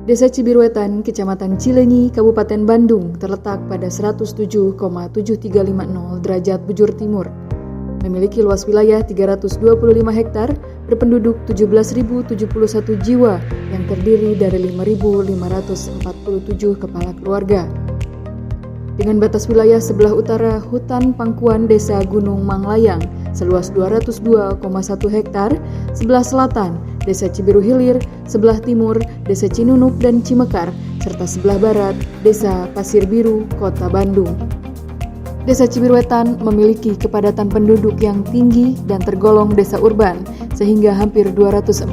Desa Cibiruetan, Kecamatan Cileunyi, Kabupaten Bandung, terletak pada 107,7350 derajat bujur timur. Memiliki luas wilayah 325 hektar, berpenduduk 17.071 jiwa yang terdiri dari 5.547 kepala keluarga. Dengan batas wilayah sebelah utara hutan pangkuan Desa Gunung Manglayang seluas 202,1 hektar, sebelah selatan Desa Cibiru Hilir, sebelah timur Desa Cinunuk dan Cimekar, serta sebelah barat Desa Pasir Biru, Kota Bandung. Desa Cibiruetan memiliki kepadatan penduduk yang tinggi dan tergolong desa urban, sehingga hampir 244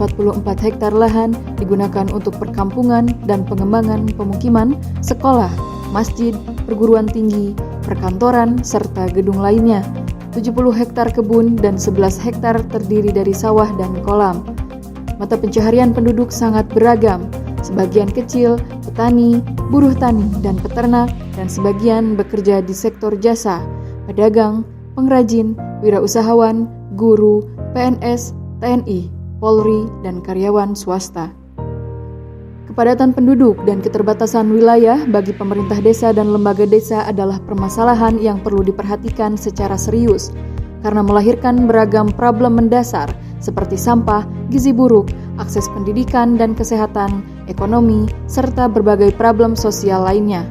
hektar lahan digunakan untuk perkampungan dan pengembangan pemukiman, sekolah, masjid, perguruan tinggi, perkantoran, serta gedung lainnya. 70 hektar kebun dan 11 hektar terdiri dari sawah dan kolam. Mata pencaharian penduduk sangat beragam, sebagian kecil petani, buruh tani, dan peternak, dan sebagian bekerja di sektor jasa, pedagang, pengrajin, wirausahawan, guru, PNS, TNI, Polri, dan karyawan swasta. Kepadatan penduduk dan keterbatasan wilayah bagi pemerintah desa dan lembaga desa adalah permasalahan yang perlu diperhatikan secara serius, karena melahirkan beragam problem mendasar seperti sampah, gizi buruk, akses pendidikan dan kesehatan, ekonomi, serta berbagai problem sosial lainnya.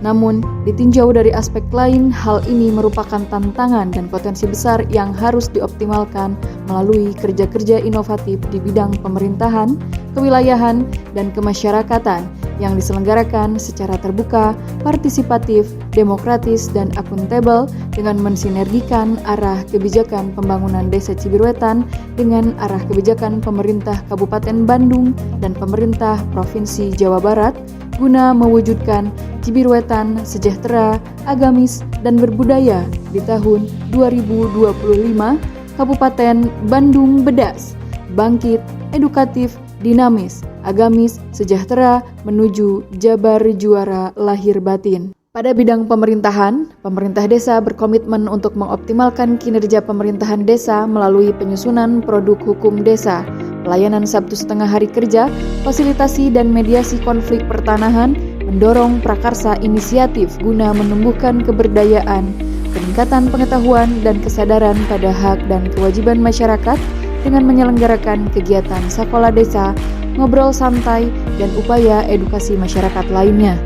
Namun, ditinjau dari aspek lain, hal ini merupakan tantangan dan potensi besar yang harus dioptimalkan melalui kerja-kerja inovatif di bidang pemerintahan, kewilayahan, dan kemasyarakatan yang diselenggarakan secara terbuka, partisipatif, demokratis, dan akuntabel dengan mensinergikan arah kebijakan pembangunan Desa Cibiruetan dengan arah kebijakan pemerintah Kabupaten Bandung dan pemerintah Provinsi Jawa Barat guna mewujudkan Cibiruetan sejahtera, agamis, dan berbudaya di tahun 2025, Kabupaten Bandung Bedas, bangkit, edukatif, dinamis, agamis, sejahtera, menuju Jabar juara lahir batin. Pada bidang pemerintahan, pemerintah desa berkomitmen untuk mengoptimalkan kinerja pemerintahan desa melalui penyusunan produk hukum desa, pelayanan Sabtu setengah hari kerja, fasilitasi dan mediasi konflik pertanahan, mendorong prakarsa inisiatif guna menumbuhkan keberdayaan, peningkatan pengetahuan dan kesadaran pada hak dan kewajiban masyarakat dengan menyelenggarakan kegiatan sekolah desa, ngobrol santai, dan upaya edukasi masyarakat lainnya.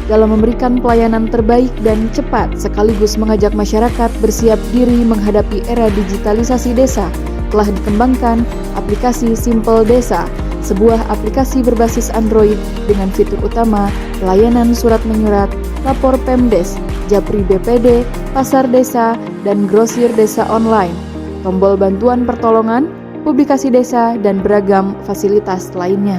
Dalam memberikan pelayanan terbaik dan cepat sekaligus mengajak masyarakat bersiap diri menghadapi era digitalisasi desa, telah dikembangkan aplikasi Simple Desa, sebuah aplikasi berbasis Android dengan fitur utama pelayanan surat menyurat, lapor Pemdes, Japri BPD, pasar desa, dan grosir desa online, tombol bantuan pertolongan, publikasi desa, dan beragam fasilitas lainnya.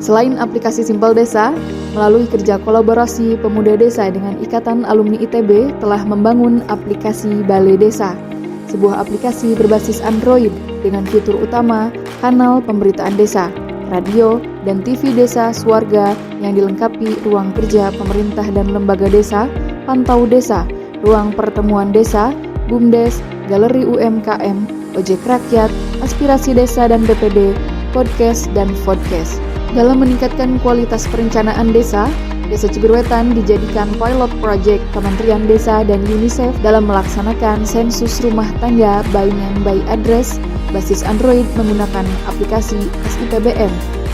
Selain aplikasi Simple Desa, melalui kerja kolaborasi pemuda desa dengan Ikatan Alumni ITB telah membangun aplikasi Balai Desa, sebuah aplikasi berbasis Android dengan fitur utama kanal pemberitaan desa, radio, dan TV desa Swarga yang dilengkapi ruang kerja pemerintah dan lembaga desa, pantau desa, ruang pertemuan desa, BUMDes, galeri UMKM, ojek rakyat, aspirasi desa dan BPD, podcast, dan podcast. Dalam meningkatkan kualitas perencanaan desa, Desa Cibiruetan dijadikan pilot project Kementerian Desa dan UNICEF dalam melaksanakan sensus rumah tangga by name by address basis Android menggunakan aplikasi SIPBM,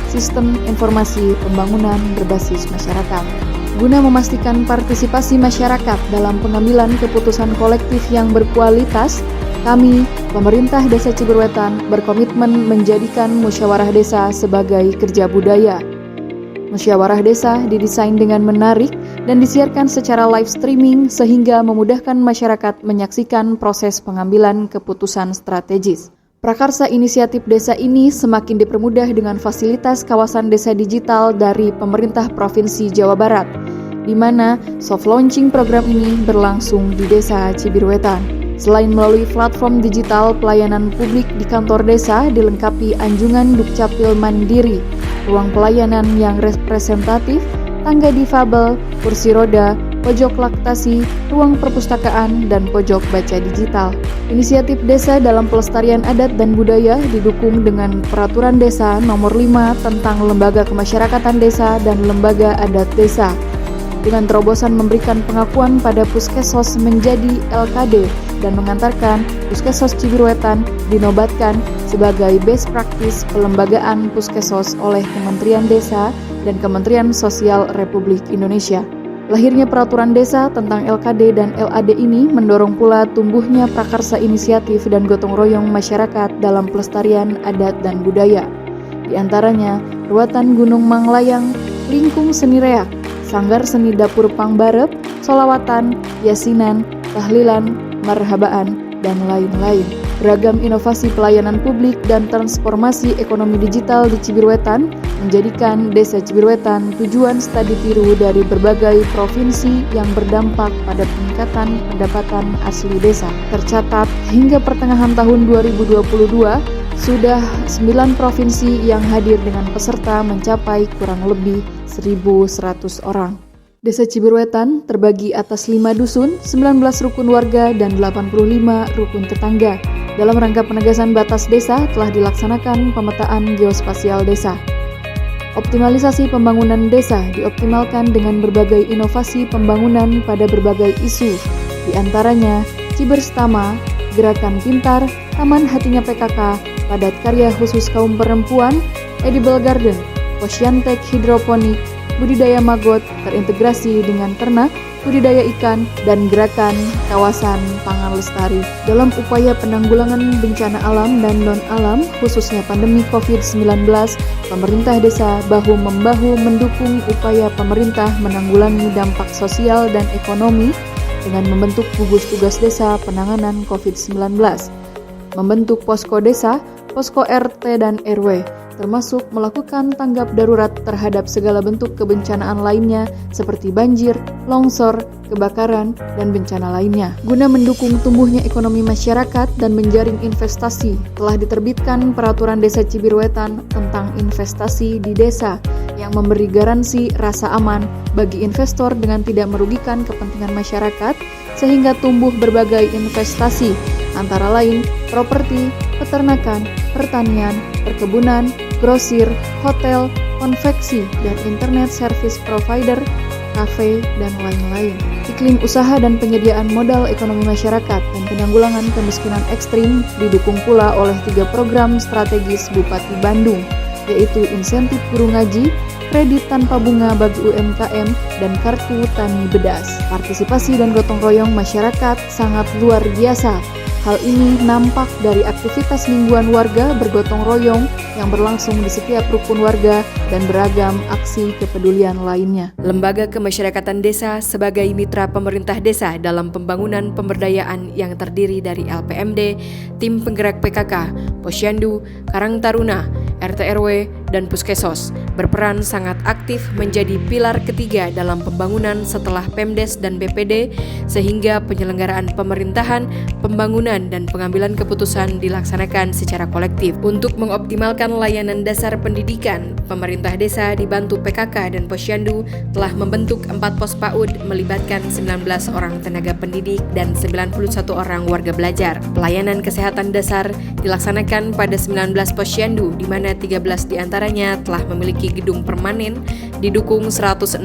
Sistem Informasi Pembangunan Berbasis Masyarakat. Guna memastikan partisipasi masyarakat dalam pengambilan keputusan kolektif yang berkualitas, kami, pemerintah Desa Cibiruetan, berkomitmen menjadikan musyawarah desa sebagai kerja budaya. Musyawarah desa didesain dengan menarik dan disiarkan secara live streaming sehingga memudahkan masyarakat menyaksikan proses pengambilan keputusan strategis. Prakarsa inisiatif desa ini semakin dipermudah dengan fasilitas kawasan desa digital dari pemerintah Provinsi Jawa Barat, di mana soft launching program ini berlangsung di Desa Cibiruetan. Selain melalui platform digital pelayanan publik di kantor desa dilengkapi anjungan Dukcapil Mandiri, ruang pelayanan yang representatif, tangga difabel, kursi roda, pojok laktasi, ruang perpustakaan, dan pojok baca digital. Inisiatif desa dalam pelestarian adat dan budaya didukung dengan Peraturan Desa Nomor 5 tentang Lembaga Kemasyarakatan Desa dan Lembaga Adat Desa. Dengan terobosan memberikan pengakuan pada Puskesos menjadi LKD dan mengantarkan Puskesos Cibiruetan dinobatkan sebagai best practice pelembagaan Puskesos oleh Kementerian Desa dan Kementerian Sosial Republik Indonesia. Lahirnya Peraturan Desa tentang LKD dan LAD ini mendorong pula tumbuhnya prakarsa inisiatif dan gotong royong masyarakat dalam pelestarian adat dan budaya. Di antaranya, Ruatan Gunung Manglayang, Lingkung Seni Reak, Sanggar Seni Dapur Pangbarep, Solawatan, Yasinan, Tahlilan, Marhabaan, dan lain-lain. Beragam inovasi pelayanan publik dan transformasi ekonomi digital di Cibiruetan menjadikan Desa Cibiruetan tujuan studi tiru dari berbagai provinsi yang berdampak pada peningkatan pendapatan asli desa. Tercatat hingga pertengahan tahun 2022, sudah 9 provinsi yang hadir dengan peserta mencapai kurang lebih 1.100 orang. Desa Cibiruetan terbagi atas 5 dusun, 19 rukun warga, dan 85 rukun tetangga. Dalam rangka penegasan batas desa telah dilaksanakan pemetaan geospasial desa. Optimalisasi pembangunan desa dioptimalkan dengan berbagai inovasi pembangunan pada berbagai isu, di antaranya Ciberstama, Gerakan Pintar, Taman Hatinya PKK, Padat Karya Khusus Kaum Perempuan, Edible Garden, Posyantek Hidroponik, budidaya maggot terintegrasi dengan ternak, budidaya ikan, dan gerakan kawasan pangan lestari. Dalam upaya penanggulangan bencana alam dan non-alam, khususnya pandemi COVID-19, pemerintah desa bahu-membahu mendukung upaya pemerintah menanggulangi dampak sosial dan ekonomi dengan membentuk gugus tugas desa penanganan COVID-19, membentuk posko desa, posko RT dan RW, termasuk melakukan tanggap darurat terhadap segala bentuk kebencanaan lainnya seperti banjir, longsor, kebakaran, dan bencana lainnya. Guna mendukung tumbuhnya ekonomi masyarakat dan menjaring investasi, telah diterbitkan Peraturan Desa Cibiruetan tentang investasi di desa yang memberi garansi rasa aman bagi investor dengan tidak merugikan kepentingan masyarakat, sehingga tumbuh berbagai investasi, antara lain properti, peternakan, pertanian, perkebunan, grosir, hotel, konveksi, dan internet service provider, kafe, dan lain-lain. Iklim usaha dan penyediaan modal ekonomi masyarakat dan penanggulangan kemiskinan ekstrim didukung pula oleh 3 program strategis Bupati Bandung, yaitu insentif guru ngaji, kredit tanpa bunga bagi UMKM, dan kartu tani bedas. Partisipasi dan gotong royong masyarakat sangat luar biasa. Hal ini nampak dari aktivitas mingguan warga bergotong royong yang berlangsung di setiap rukun warga dan beragam aksi kepedulian lainnya. Lembaga Kemasyarakatan Desa sebagai mitra pemerintah desa dalam pembangunan pemberdayaan yang terdiri dari LPMD, Tim Penggerak PKK, Posyandu, Karang Taruna, RT RW, dan Puskesos berperan sangat aktif menjadi pilar ketiga dalam pembangunan setelah Pemdes dan BPD, sehingga penyelenggaraan pemerintahan, pembangunan, dan pengambilan keputusan dilaksanakan secara kolektif. Untuk mengoptimalkan layanan dasar pendidikan, pemerintah desa dibantu PKK dan Posyandu telah membentuk 4 pos PAUD melibatkan 19 orang tenaga pendidik dan 91 orang warga belajar. Pelayanan kesehatan dasar dilaksanakan pada 19 Posyandu, di mana 13 diantaranya telah memiliki gedung permanen, didukung 167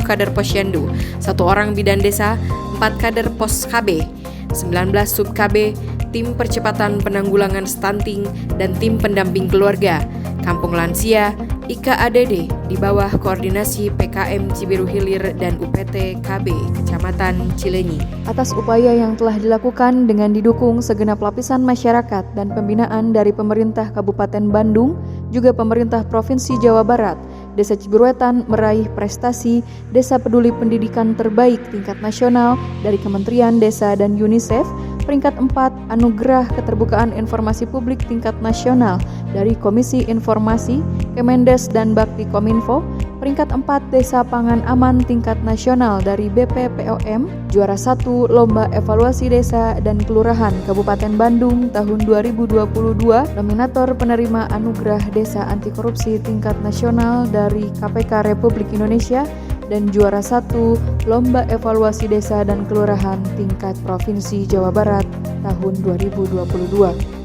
kader Posyandu, 1 orang bidan desa, 4 kader pos KB, 19 sub KB, tim percepatan penanggulangan stunting, dan tim pendamping keluarga, kampung lansia, IKADD di bawah koordinasi PKM Cibiru Hilir dan UPT KB Kecamatan Cileunyi. Atas upaya yang telah dilakukan dengan didukung segenap lapisan masyarakat dan pembinaan dari pemerintah Kabupaten Bandung, juga pemerintah Provinsi Jawa Barat, Desa Cibiruetan meraih prestasi Desa Peduli Pendidikan Terbaik tingkat nasional dari Kementerian Desa dan UNICEF, peringkat 4 Anugerah Keterbukaan Informasi Publik tingkat nasional dari Komisi Informasi, Kemendes dan Bakti Kominfo, peringkat 4 Desa Pangan Aman tingkat nasional dari BPPOM, juara 1 Lomba Evaluasi Desa dan Kelurahan Kabupaten Bandung tahun 2022, nominator penerima Anugerah Desa Anti Korupsi tingkat nasional dari KPK Republik Indonesia, dan juara 1 Lomba Evaluasi Desa dan Kelurahan tingkat Provinsi Jawa Barat tahun 2022.